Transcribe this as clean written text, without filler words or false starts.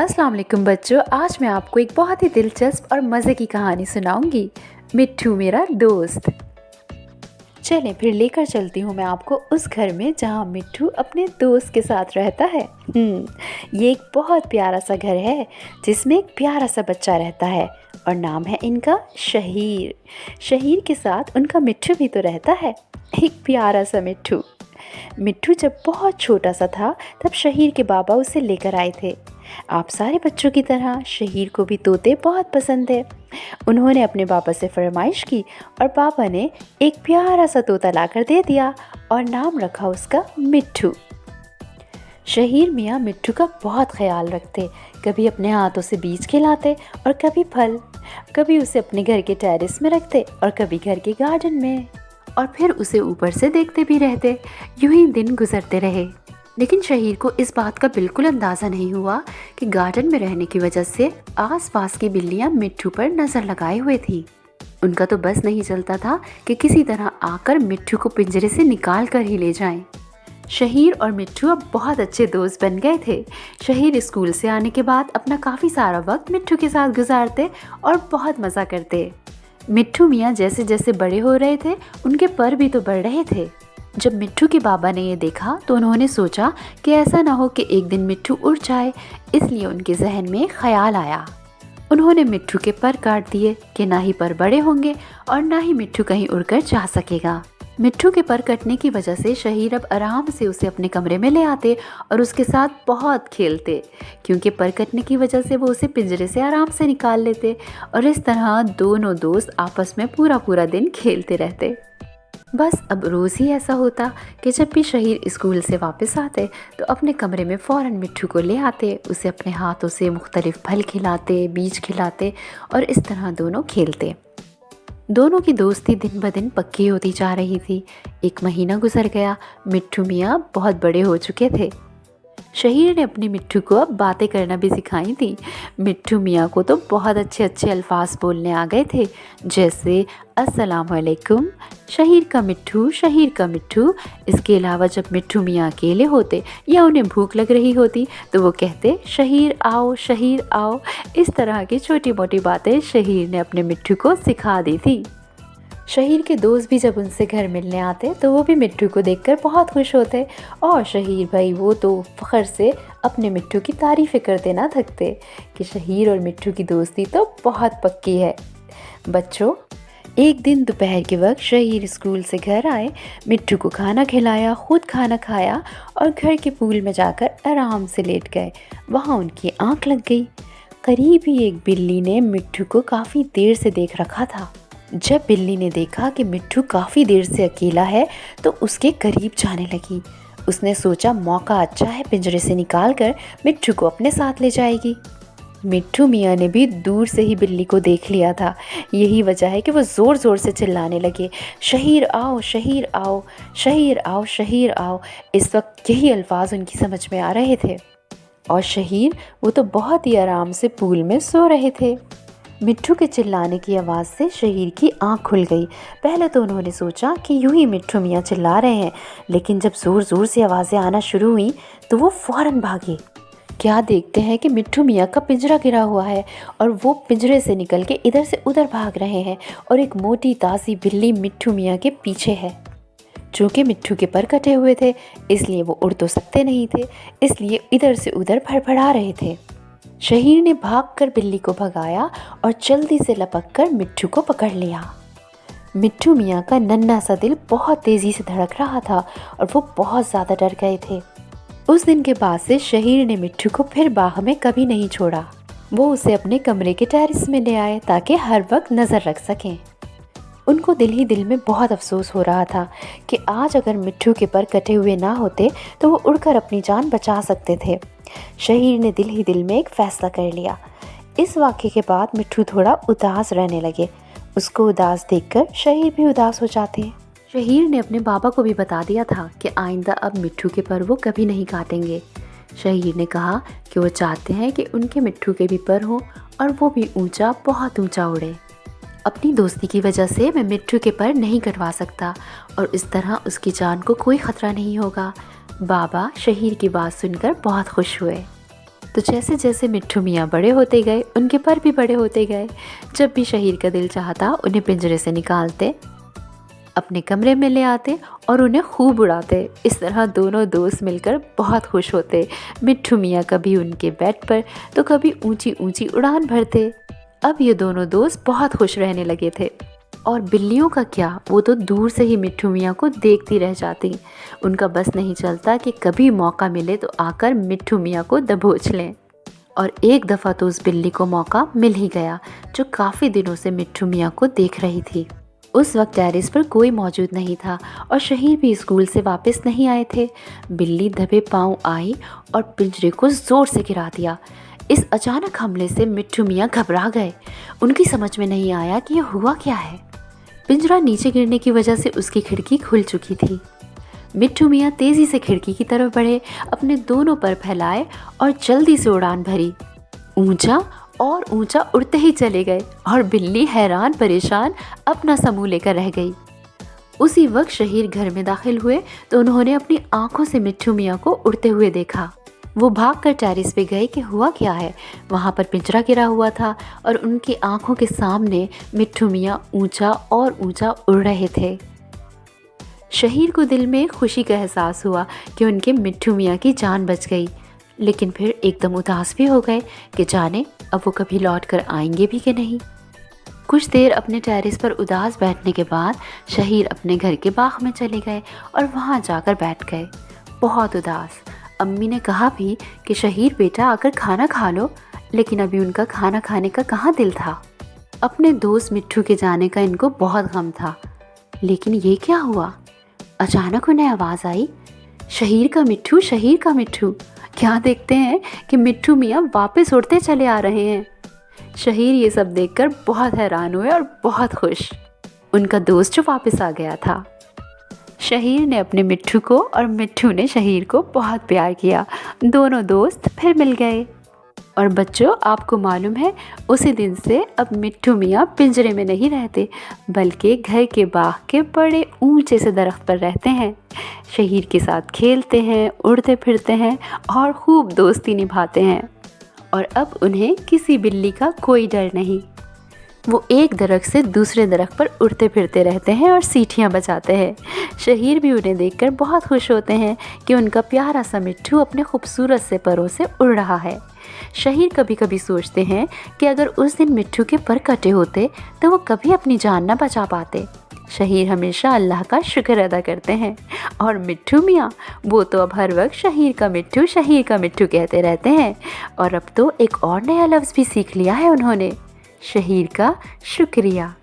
अस्सलाम वालेकुम बच्चों, आज मैं आपको एक बहुत ही दिलचस्प और मज़े की कहानी सुनाऊंगी। मिट्ठू मेरा दोस्त। चलें फिर लेकर चलती हूँ मैं आपको उस घर में जहाँ मिट्ठू अपने दोस्त के साथ रहता है। ये एक बहुत प्यारा सा घर है जिसमें एक प्यारा सा बच्चा रहता है और नाम है इनका शहीर। शहीर के साथ उनका मिट्ठू भी तो रहता है, एक प्यारा सा मिट्ठू। मिट्ठू जब बहुत छोटा सा था तब शहीर के बाबा उसे लेकर आए थे। आप सारे बच्चों की तरह शहीर को भी तोते बहुत पसंद है। उन्होंने अपने पापा से फरमाइश की और पापा ने एक प्यारा सा तोता लाकर दे दिया और नाम रखा उसका मिट्ठू। शहीर मियाँ मिट्ठू का बहुत ख्याल रखते, कभी अपने हाथों से बीज खिलाते और कभी फल, कभी उसे अपने घर के टेरेस में रखते और कभी घर के गार्डन में, और फिर उसे ऊपर से देखते भी रहते। यूं ही दिन गुजरते रहे, लेकिन शहीर को इस बात का बिल्कुल अंदाज़ा नहीं हुआ कि गार्डन में रहने की वजह से आसपास की बिल्लियां मिट्ठू पर नज़र लगाए हुए थी। उनका तो बस नहीं चलता था कि किसी तरह आकर मिट्ठू को पिंजरे से निकाल कर ही ले जाएं। शहीर और मिट्ठू अब बहुत अच्छे दोस्त बन गए थे। शहीर स्कूल से आने के बाद अपना काफ़ी सारा वक्त मिट्ठू के साथ गुजारते और बहुत मज़ा करते। मिट्ठू मियाँ जैसे जैसे बड़े हो रहे थे उनके पर भी तो बढ़ रहे थे। जब मिट्ठू के बाबा ने ये देखा तो उन्होंने सोचा कि ऐसा ना हो कि एक दिन मिट्ठू उड़ जाए, इसलिए उनके जहन में ख्याल आया। उन्होंने मिट्ठू के पर काट दिए कि ना ही पर बड़े होंगे और ना ही मिट्ठू कहीं उड़कर जा सकेगा। मिट्ठू के पर कटने की वजह से शहीर अब आराम से उसे अपने कमरे में ले आते और उसके साथ बहुत खेलते, क्योंकि पर कटने की वजह से वो उसे पिंजरे से आराम से निकाल लेते और इस तरह दोनों दोस्त आपस में पूरा पूरा दिन खेलते रहते। बस अब रोज़ ही ऐसा होता कि जब भी शहीर स्कूल से वापस आते तो अपने कमरे में फ़ौरन मिट्ठू को ले आते, उसे अपने हाथों से मुख्तलिफ फल खिलाते, बीज खिलाते और इस तरह दोनों खेलते। दोनों की दोस्ती दिन ब दिन पक्की होती जा रही थी। एक महीना गुजर गया। मिट्ठू मियाँ बहुत बड़े हो चुके थे। शहीर ने अपने मिट्ठू को अब बातें करना भी सिखाई थी। मिट्ठू मियाँ को तो बहुत अच्छे अच्छे अल्फाज बोलने आ गए थे, जैसे अस्सलाम वालेकुम, शहीर का मिट्ठू, शहीर का मिट्ठू। इसके अलावा जब मिट्ठू मियाँ अकेले होते या उन्हें भूख लग रही होती तो वो कहते शहीर आओ, शहीर आओ। इस तरह की छोटी मोटी बातें शहीर ने अपने मिट्ठू को सिखा दी थी। शहीर के दोस्त भी जब उनसे घर मिलने आते तो वो भी मिट्ठू को देखकर बहुत खुश होते और शहीर भाई वो तो फ़ख्र से अपने मिट्ठू की तारीफ़ें करते ना थकते कि शहीर और मिट्ठू की दोस्ती तो बहुत पक्की है। बच्चों, एक दिन दोपहर के वक्त शहीर स्कूल से घर आए, मिट्ठू को खाना खिलाया, खुद खाना खाया और घर के पूल में जाकर आराम से लेट गए। वहाँ उनकी आँख लग गई। करीब ही एक बिल्ली ने मिट्ठू को काफ़ी देर से देख रखा था। जब बिल्ली ने देखा कि मिट्ठू काफ़ी देर से अकेला है तो उसके करीब जाने लगी। उसने सोचा मौका अच्छा है, पिंजरे से निकाल कर मिट्ठू को अपने साथ ले जाएगी। मिट्ठू मियाँ ने भी दूर से ही बिल्ली को देख लिया था। यही वजह है कि वो ज़ोर ज़ोर से चिल्लाने लगे, शहीर आओ, शहीर आओ, शहीर आओ, शहीर आओ। इस वक्त यही अल्फाज उनकी समझ में आ रहे थे और शहीर वो तो बहुत ही आराम से पूल में सो रहे थे। मिट्ठू के चिल्लाने की आवाज़ से शहीर की आंख खुल गई। पहले तो उन्होंने सोचा कि यूं ही मिट्ठू मियाँ चिल्ला रहे हैं, लेकिन जब ज़ोर ज़ोर से आवाज़ें आना शुरू हुई तो वो फ़ौरन भागे। क्या देखते हैं कि मिट्ठू मियाँ का पिंजरा गिरा हुआ है और वो पिंजरे से निकल के इधर से उधर भाग रहे हैं और एक मोटी ताज़ी बिल्ली मिट्ठू मियाँ के पीछे है। चूँकि मिट्ठू के पर कटे हुए थे इसलिए वो उड़ तो सकते नहीं थे, इसलिए इधर से उधर फड़फड़ा रहे थे। शहीर ने भागकर बिल्ली को भगाया और जल्दी से लपककर मिट्ठू को पकड़ लिया। मिट्ठू मियाँ का नन्हा सा दिल बहुत तेज़ी से धड़क रहा था और वो बहुत ज़्यादा डर गए थे। उस दिन के बाद से शहीर ने मिट्ठू को फिर बाग में कभी नहीं छोड़ा। वो उसे अपने कमरे के टेरेस में ले आए ताकि हर वक्त नज़र रख सकें। उनको दिल ही दिल में बहुत अफसोस हो रहा था कि आज अगर मिट्ठू के पर कटे हुए ना होते तो वो उड़कर अपनी जान बचा सकते थे। शहीर ने दिल ही दिल में एक फ़ैसला कर लिया। इस वाक़े के बाद मिट्ठू थोड़ा उदास रहने लगे। उसको उदास देखकर शहीर भी उदास हो जाते। शहीर ने अपने बाबा को भी बता दिया था कि आइंदा अब मिट्ठू के पर वो कभी नहीं काटेंगे। शहीर ने कहा कि वो चाहते हैं कि उनके मिट्ठू के भी पर हों और वो भी ऊंचा, बहुत ऊंचा उड़े। अपनी दोस्ती की वजह से मैं मिट्ठू के पर नहीं कटवा सकता और इस तरह उसकी जान को कोई ख़तरा नहीं होगा। बाबा शहीर की बात सुनकर बहुत खुश हुए। तो जैसे जैसे मिट्ठू मियाँ बड़े होते गए, उनके पर भी बड़े होते गए। जब भी शहीर का दिल चाहता उन्हें पिंजरे से निकालते, अपने कमरे में ले आते और उन्हें खूब उड़ाते। इस तरह दोनों दोस्त मिलकर बहुत खुश होते। मिट्ठू मियाँ कभी उनके बेड पर तो कभी ऊंची ऊंची उड़ान भरते। अब ये दोनों दोस्त बहुत खुश रहने लगे थे। और बिल्लियों का क्या, वो तो दूर से ही मिट्ठू मियाँ को देखती रह जाती। उनका बस नहीं चलता कि कभी मौका मिले तो आकर मिट्ठू मियाँ को दबोच लें। और एक दफ़ा तो उस बिल्ली को मौका मिल ही गया, जो काफ़ी दिनों से मिट्ठू मियाँ को देख रही थी। उस वक्त टेरेस पर कोई मौजूद नहीं था और शहीर भी स्कूल से वापस नहीं आए थे। बिल्ली दबे पांव आई और पिंजरे को ज़ोर से गिरा दिया। इस अचानक हमले से मिट्ठू मियाँ घबरा गए। उनकी समझ में नहीं आया कि यह हुआ क्या है। पिंजरा नीचे गिरने की वजह से उसकी खिड़की खुल चुकी थी। मिट्ठू मियाँ तेज़ी से खिड़की की तरफ बढ़े, अपने दोनों पर फैलाए और जल्दी से उड़ान भरी। ऊंचा और ऊंचा उड़ते ही चले गए और बिल्ली हैरान परेशान अपना समूह लेकर रह गई। उसी वक्त शहीर घर में दाखिल हुए तो उन्होंने अपनी आंखों से मिट्ठू मियाँ को उड़ते हुए देखा। वो भागकर टेरेस पे गए कि हुआ क्या है। वहाँ पर पिंजरा गिरा हुआ था और उनकी आंखों के सामने मिट्ठू मियाँ ऊंचा और ऊंचा उड़ रहे थे। शहीर को दिल में खुशी का एहसास हुआ कि उनके मिट्ठू मियाँ की जान बच गई, लेकिन फिर एकदम उदास भी हो गए कि जाने अब वो कभी लौट कर आएंगे भी कि नहीं। कुछ देर अपने टेरेस पर उदास बैठने के बाद शहीर अपने घर के बाग में चले गए और वहाँ जाकर बैठ गए, बहुत उदास। अम्मी ने कहा भी कि शहीर बेटा आकर खाना खा लो, लेकिन अभी उनका खाना खाने का कहाँ दिल था। अपने दोस्त मिट्ठू के जाने का इनको बहुत गम था। लेकिन ये क्या हुआ, अचानक उन्हें आवाज़ आई, शहीर का मिट्ठू, शहीर का मिट्ठू। क्या देखते हैं कि मिट्ठू मियाँ वापस उड़ते चले आ रहे हैं। शहीर ये सब देखकर बहुत हैरान हुए और बहुत खुश। उनका दोस्त जो वापस आ गया था। शहीर ने अपने मिट्ठू को और मिट्ठू ने शहीर को बहुत प्यार किया। दोनों दोस्त फिर मिल गए। और बच्चों, आपको मालूम है, उसी दिन से अब मिट्ठू मियाँ पिंजरे में नहीं रहते, बल्कि घर के बाग के बड़े ऊंचे से दरख्त पर रहते हैं। शहीर के साथ खेलते हैं, उड़ते फिरते हैं और खूब दोस्ती निभाते हैं। और अब उन्हें किसी बिल्ली का कोई डर नहीं। वो एक दरख्त से दूसरे दरख्त पर उड़ते फिरते रहते हैं और सीटियाँ बजाते हैं। शहीर भी उन्हें देखकर बहुत खुश होते हैं कि उनका प्यारा सा मिट्ठू अपने खूबसूरत से परों से उड़ रहा है। शहीर कभी कभी सोचते हैं कि अगर उस दिन मिट्ठू के पर कटे होते तो वो कभी अपनी जान न बचा पाते। शहीर हमेशा अल्लाह का शुक्र अदा करते हैं। और मिट्ठू मियाँ, वो तो अब हर वक्त शहीर का मिट्ठू कहते रहते हैं। और अब तो एक और नया लफ्ज़ भी सीख लिया है उन्होंने, शहीर का शुक्रिया।